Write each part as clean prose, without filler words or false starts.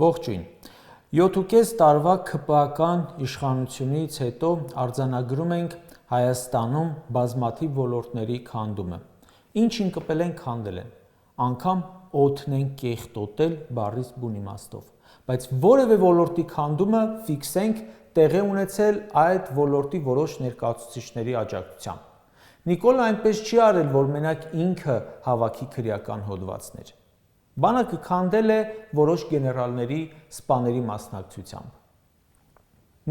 Ողջույն։ 7.5 տարվա ՔՊԱ-ական իշխանությունից հետո արձանագրում ենք Հայաստանում բազմաթիվ ոլորտների քանդումը։ Ինչ կպել են քանդել են, անգամ օդն են կեղտոտել բառից բուն իմաստով, բայց որևէ ոլորտի քանդումը ֆիքսենք տեղի ունեցել այդ ոլորտի որոշ ներկայացուցիչների աջակցությամբ։ Նիկոլը այնպես չի արել, որ մենակ ինքը հավաքի քրեական հոդվածներ։ Բանակը քանդել է որոշ գեներալների սպաների մասնակցությամբ։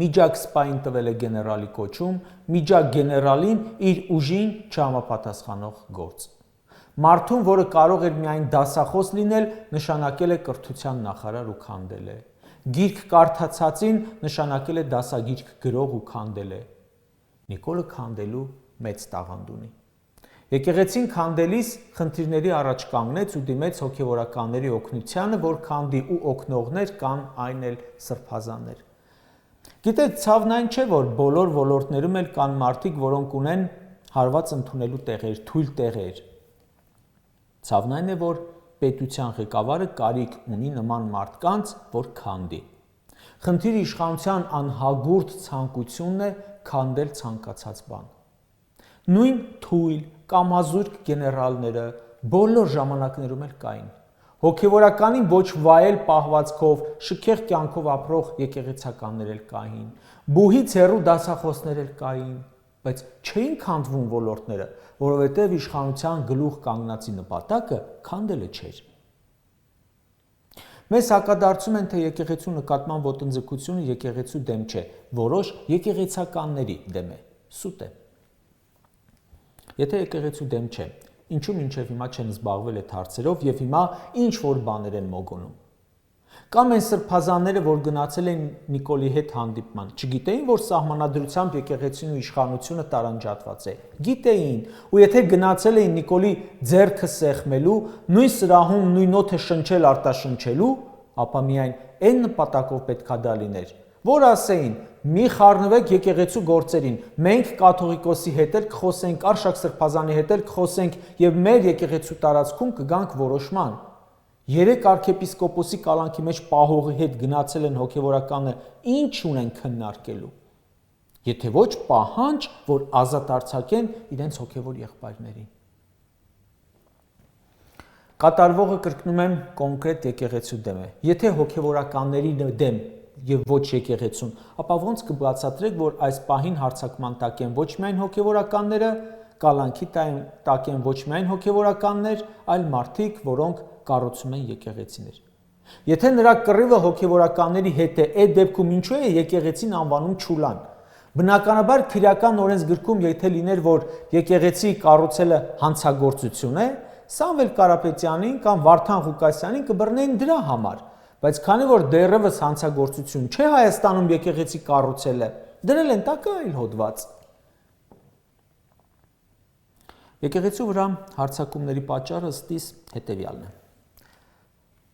Միջակ սպային տվել է գեներալի կոչում, միջակ գեներալին իր ուժին չհամապատասխանող գործ։ Մարդուն, որը կարող էր միայն դասախոս լինել, նշանակել է կրթության նախարար ու քանդել է։ Գիրք կարդացածին նշանակել է դասագիրք գրող ու քանդել է։ Նիկոլը քանդելու մեծ տաղանդ ունի։ Եկեղեցին քանդելիս խնդիրների առաջ կանգնեց ու դիմեց հոգևորականների օգնությանը, որ քանդի ու օգնողներ կան այն էլ սրբազաններ։ Գիտեք, ցավն այն չէ, որ բոլոր ոլորտներում էլ կան մարդիկ, որոնք ունեն հարված ընդունելու տեղեր, թույլ տեղեր։ Ցավն այն է, որ պետության ղեկավարը կարիք ունի նման մարդկանց, որ քանդի։ Խնդիրը իշխանության անհագուրդ ցանկությունն է քանդել ցանկացած բան։ Նույն թույլ կամազուրկ գեներալները բոլոր ժամանակներում էլ կային։ Հոգևորականին ոչ վայել պահվածքով, շքեղ կյանքով ապրող եկեղեցականներ էլ կային, բուհից հեռու դասախոսներ էլ կային, բայց չէին քանդվում ոլորտները, որովհետև իշխանության գլուխ կանգնածի նպատակը քանդելը չէր։ Մեզ հակադարձում են, թե եկեղեցու նկատմամբ ոտնձգությունը եկեղեցու դեմ չէ, որոշ եկեղեցականների դեմ է, սուտ է։ Եթե եկեղեցու դեմ չէ, ինչու մինչև հիմա չեն զբաղվել այդ հարցերով եւ հիմա ինչ որ բաներ են մոգոնում։ Կամ այն սրբազանները, որ գնացել են Նիկոլի հետ հանդիպման, չգիտեին, որ սահմանադրությամբ եկեղեցին ու իշխանությունը տարանջատված է։ Գիտեին, ու եթե գնացել էին Նիկոլի ձեռքը սեղմելու, նույն սրահում նույն օդը շնչել արտաշնչելու, ապա միայն այն նպատակով պետքա դա լիներ, որ ասեին՝ մի խառնվեք եկեղեցու գործերին, մենք կաթողիկոսի հետ էլ կխոսենք, Արշակ սրբազանի հետ էլ կխոսենք եւ մեր եկեղեցու տարածքում կգանք որոշման։ Երեք arczepiskopos-ի կալանքի մեջ պահողի հետ գնացել են հոգևորականը, ինչ ունեն քննարկելու։ Եթե ոչ պահանջ, որ ազատ արձակեն իրենց հոգևոր եղբայրներին։ Կատարվողը կրկնում եմ կոնկրետ եկեղեցու դեմ է։ Եթե հոգևորականների դեմ եւ ոչ եկեղեցուն, ապա ոնց կբացատրեք, որ այս պահին հարձակման տակ են ոչ միայն հոգևորականները, կալանքի տակ են ոչ միայն հոգևորականներ, այլ մարդիկ, որոնք կառուցում են եկեղեցիներ։ Եթե նրա կռիվը հոգևորականների հետ է, այդ դեպքում ինչու է եկեղեցին անվանում Չուլան։ Բնականաբար քրեական օրենսգրքում եթե լիներ, որ եկեղեցի կառուցելը հանցագործություն է, Սամվել Կարապետյանին կամ Վարդան Ղուկասյանին կբռնեին դրա համար, բայց քանի որ դեռևս հանցագործություն չէ Հայաստանում եկեղեցի կառուցելը, դրել են տակը այլ հոդված։ Եկեղեցու վրա հարձակումների պատճառը ըստիս հետևյալն է։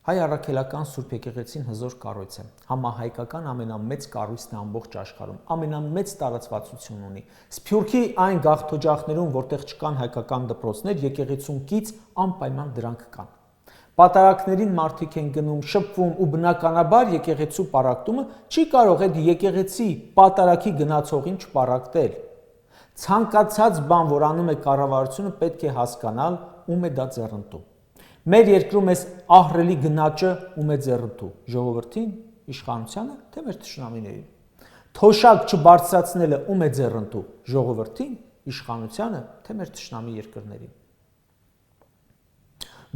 Հայ առաքելական Սուրբ եկեղեցին հզոր կառույց է, համահայկական ամենամեծ կառույցն է ամբողջ աշխարհում, ամենամեծ տարածվածություն ունի։ Սփյուռքի այն գաղթօջախներում, որտեղ չկան հայկական դպրոցներ, եկեղեցուն կից անպայման դրանք կան։ Պատարակներին մարդիկ են գնում, շփվում ու բնականաբար եկեղեցու պարակտումը չի կարող այդ եկեղեցի պատարակի գնացողին չպարակտել։ Ցանկացած բան, որ անում է կառավարությունը, պետք է հասկանալ ում է դա ձեռնտու։ Մեր երկրում էս ահռելի գնաճը ում է ձեռնտու, ժողովրդին, իշխանությանը, թե մեր թշնամիներին։ Թոշակ չբարձրացնելը ում է ձեռնտու, ժողովրդին, իշխանությանը, թե մեր թշնամի երկրներին։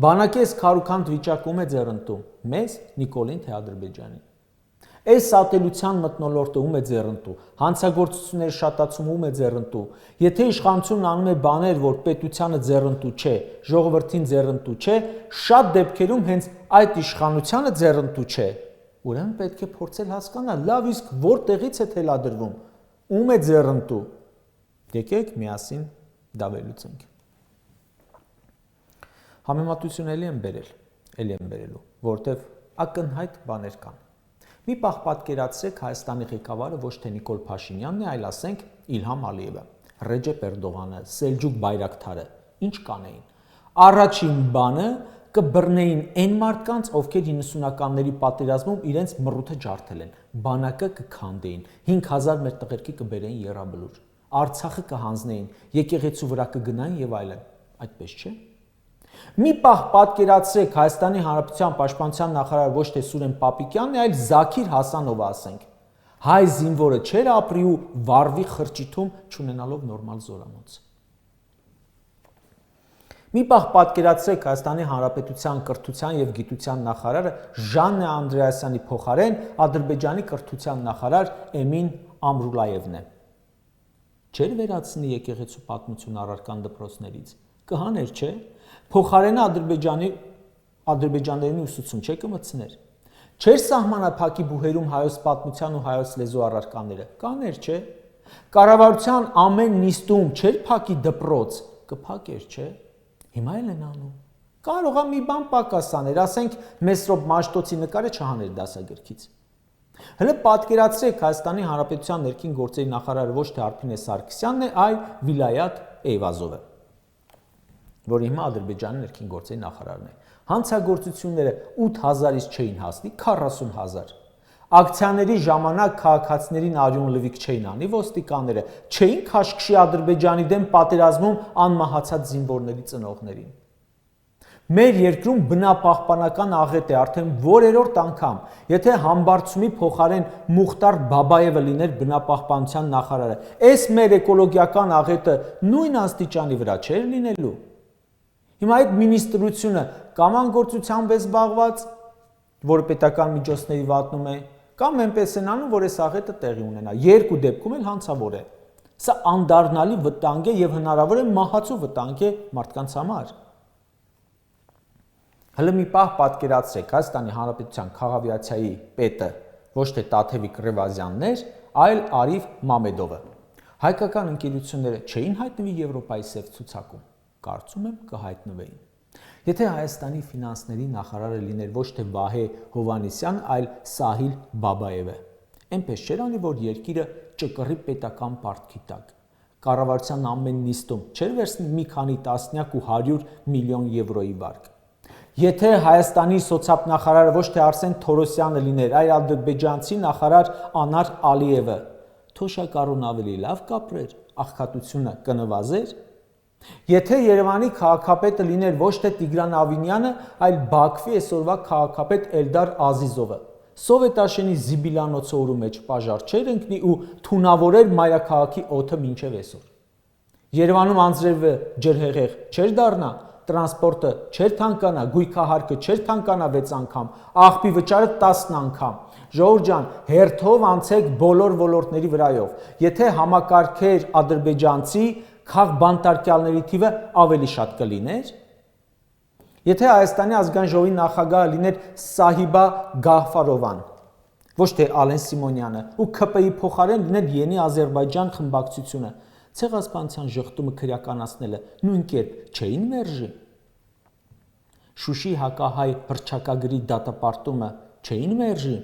Բանակես քարուքանդ վիճակ ում է ձեռնտու, մեզ, Նիկոլին, թե Ադրբեջանին։ Այս ատելության մթնոլորտը ում է ձեռնտու, հանցագործությունների շատացումը ում է ձեռնտու։ Եթե իշխանությունն անում է բաներ, որ պետությանը ձեռնտու չէ, ժողովրդին ձեռնտու չէ, շատ դեպքերում հենց այդ իշխանությանը ձեռնտու չէ, ուրեմն պետք է փորձել հասկանալ, լավ իսկ որտեղից է թելադրվում, ում է ձեռնտու։ Եկեք միասին դա վերլուծենք։ Համեմատություն էլի եմ բերելու, որտեվ ակնհայտ բաներ կան։ Մի պահ պատկերացրեք Հայաստանի ղեկավարը ոչ թե Նիկոլ Փաշինյանն է, այլ ասենք Իլհամ Ալիևը, Ռեջեփ Էրդողանը, Սելջուկ Բայրակթարը, ինչ կանեին։ Առաջին բանը կբռնեին այն մարդկանց, ովքեր 90-ականների պատերազմում իրենց մռութը ջարդել են, բանակը կքանդեին, 5000 մեր տղերքի կբերեին եռաբլուր, Արցախը կհանձնեին, եկեղեցու վրա կգնային եւ այլն, այդպես չէ։ Մի պահ պատկերացրեք Հայաստանի Հանրապետության պաշտպանության նախարար ոչ թե Սուրեն Պապիկյանն է, այլ Զաքիր Հասանովը ասենք։ Հայ զինվորը չէր ապրի ու վառվի խրճիթում չունենալով նորմալ զորանոց։ Մի պահ պատկերացրեք Հայաստանի Հանրապետության կրթության եւ գիտության նախարարը Ժաննե Անդրեասյանի փոխարեն Ադրբեջանի կրթության նախարար Էմին Ամրուլաևն է։ Չէր վերացնի եկեղեցու պատմություն առարկան դպրոցներից։ Կհաներ, չէ։ Փոխարենը ադրբեջաներին ուսուցում չէ կմտցներ։ Չէր սահմանափակի բուհերում հայոց պատմության ու հայոց լեզու առարկաները։ Կաներ, չէ։ Կառավարության ամեն նիստում չէր փակի դպրոց, կփակեր, չէ։ Հիմա էլ են անում։ Կարող է մի բան պակասաներ, ասենք Մեսրոպ Մաշտոցի նկարը չհաներ դասագրքից։ Հələ պատկերացրեք Հայաստանի Հանրապետության ներքին գործերի նախարարը ոչ թե Արփինե Սարգսյանն է, այլ Վիլայաթ Էյվազովը, որը հիմա Ադրբեջանի ներքին գործերի նախարարն է։ Հանցագործությունները 8000-ից չէին հասնի 40000։ Ակցիաների ժամանակ քաղաքացիներին արյուն լվիկ չէին անի ոստիկանները, չէին քաշքշի Ադրբեջանի դեմ պատերազմում անմահացած զինվորների ծնողներին։ Մեր երկրում բնապահպանական աղետ է արդեն որերորդ անգամ, եթե Համբարձումի փոխարեն Մուխտար Բաբաևը լիներ բնապահպանության նախարարը, այս մեր էկոլոգիական աղետը նույն աստիճանի վրա չէր լինելու։ Հիմա այդ մինիստրությունը կամ անգործությամբ է զբաղված, որը պետական միջոցների վատնում է, կամ այնպես են անում, որ այս աղետը տեղի ունենա։ Երկու դեպքում էլ հանցավոր է։ Սա անդառնալի վտանգ է եւ հնարավոր է մահացու վտանգ է մարդկանց համար։ Հələ մի պահ պատկերացրեք Հայաստանի Հանրապետության քաղաքավիացիայի պետը ոչ թե Տաթևիկ Ռևազյանն էր, այլ Արիվ Մամեդովը։ Հայկական ընկերությունները չէին հայտնվի Եվրոպայի սև ցուցակում, կարծում եմ կհայտնվեին։ Եթե Հայաստանի ֆինանսների նախարարը լիներ ոչ թե Վահե Հովհաննիսյան, այլ Սահիլ Բաբաևը, այնպես չէր անի, որ երկիրը ճկռի պետական պարտքի տակ։ Կառավարության ամեն նիստում չէր վերցնի մի քանի տասնյակ ու 100 միլիոն եվրոյի վարկ։ Եթե Հայաստանի սոցիալ-նախարարը ոչ թե Արսեն Թորոսյանը լիներ, այլ ադրբեջանցի նախարար Անար Ալիևը, թոշակառուն ավելի լավ կապրեր, աղքատությունը կնվազեր։ Եթե Երևանի քաղաքապետը լիներ ոչ թե Տիգրան Ավինյանը, այլ Բաքվի այսօրվա քաղաքապետ Էլդար Ազիզովը, Սովետաշենի Զիբիլանոցը օրու մեջ պաժար չէր ընկնի ու թունավորեր մայրաքաղաքի օդը մինչև այսօր։ Երևանում անձրևը ջրհեղեղ չէր դառնա, տրանսպորտը չէր թանկանա, գույքահարկը չէր թանկանա 6 անգամ, աղբի վճարը 10 անգամ։ Ժողովուրդ ջան, հերթով անցեք բոլոր ոլորտների վրայով։ Եթե համակարգեր ադրբեջանցի, քաղբանտարկյալների թիվը ավելի շատ կլիներ։ Եթե Հայաստանի ազգային ժողովի նախագահը լիներ Սահիբա Գահֆարովան, ոչ թե Ալեն Սիմոնյանը, ու ՔՊ-ի փոխարեն լիներ Յենի Ադրբեջան խմբակցությունը, ցեղասպանության ժխտումը քրեականացնելը նույն կերպ չէին մերժի։ Շուշի հակահայ հռչակագրի դատապարտումը չէին մերժի։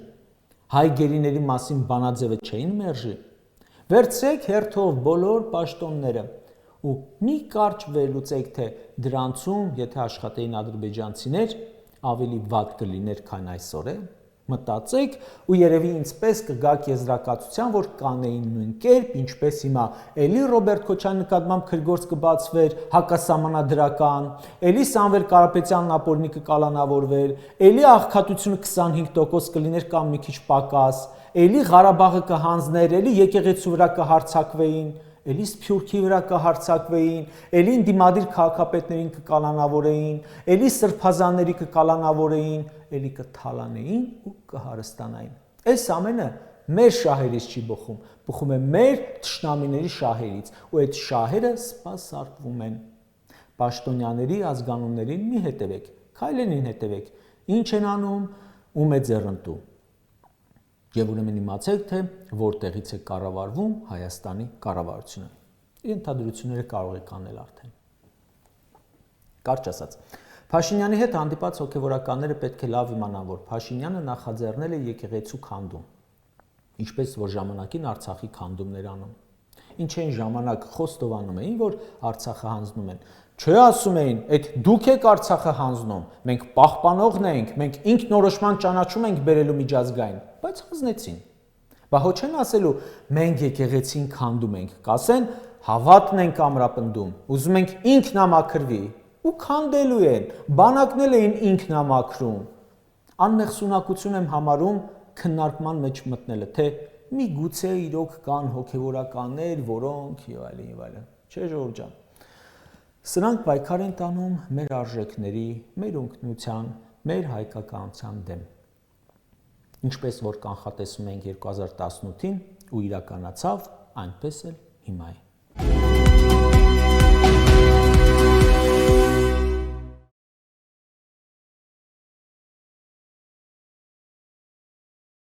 Հայ գերիների մասին բանաձևը չէին մերժի։ Վերցրեք հերթով բոլոր պաշտոնները ու մի կարճ վերլուծեք, թե դրանցում, եթե աշխատեին ադրբեջանցիներ, ավելի վատ կլիներ, քան այսօր է։ Մտածեք ու երևի ինձպես կգաք եզրակացության, որ կանեին նույն կերպ, ինչպես հիմա էլի Ռոբերտ Քոչարյանի նկատմամբ քրգործ կբացվեր, հակասահմանադրական, էլի Սամվել Կարապետյանն ապօրինի կկալանավորվեր, էլի աղքատությունը 25% կլիներ կամ մի քիչ պակաս, էլի Ղարաբաղը կհանձներ, էլի եկեղեցու վրա կհարձակվեին, էլի Սփյուռքի վրա կհարձակվեին, էլի դիմադիր քաղաքապետներին կկալանավորեին, էլի սրբազանների կկալանավորեին, էլի կթալանեին ու կհարստանային։ Այս ամենը մեր շահերից չի բխում, բխում է մեր թշնամիների շահերից, ու այդ շահերը սպասարկվում են։ Պաշտոնյաների ազգանուններին մի հետևեք, քայլերին հետևեք, ինչ են անում, ում է ձեռնտու։ Եվ ուրեմն իմացեք, թե որտեղից է կառավարվում Հայաստանի կառավարությունը։ Իր ընդհանրությունները կարող եք անել արդեն։ Կարճ ասած, Փաշինյանի հետ հանդիպած հոգևորականները պետք է լավ իմանան, որ Փաշինյանը նախաձեռնել է եկեղեցու քանդում, ինչպես որ ժամանակին Արցախի քանդումներ անում։ Ինչ այն ժամանակ խոստովանում էին, որ Արցախը հանձնում են։ Չէ ասում էին, այդ դուք եք Արցախը հանձնում, մենք պահպանողն ենք, մենք ինքնորոշման ճանաչում ենք բերելու միջազգային, բայց հանձնեցին։ Բա հո չեն ասելու մենք եկեղեցին քանդում ենք, կասեն հավատն ենք ամրապնդում, ուզում ենք ինքնամաքրվի ու քանդելու են, բանակն էլ էին ինքնամաքրում։ Անմեղսունակություն եմ համարում քննարկման մեջ մտնելը, թե միգուցե իրոք կան հոգևորականներ, որոնք եւ այլն, չէ ժողովուրդ ջան։ Սրանք պայքար են տանում մեր արժեքների, մեր ինքնության, մեր հայկականության դեմ։ Ինչպես որ կանխատեսում ենք 2018-ին ու իրականացավ, այնպես էլ հիմա է։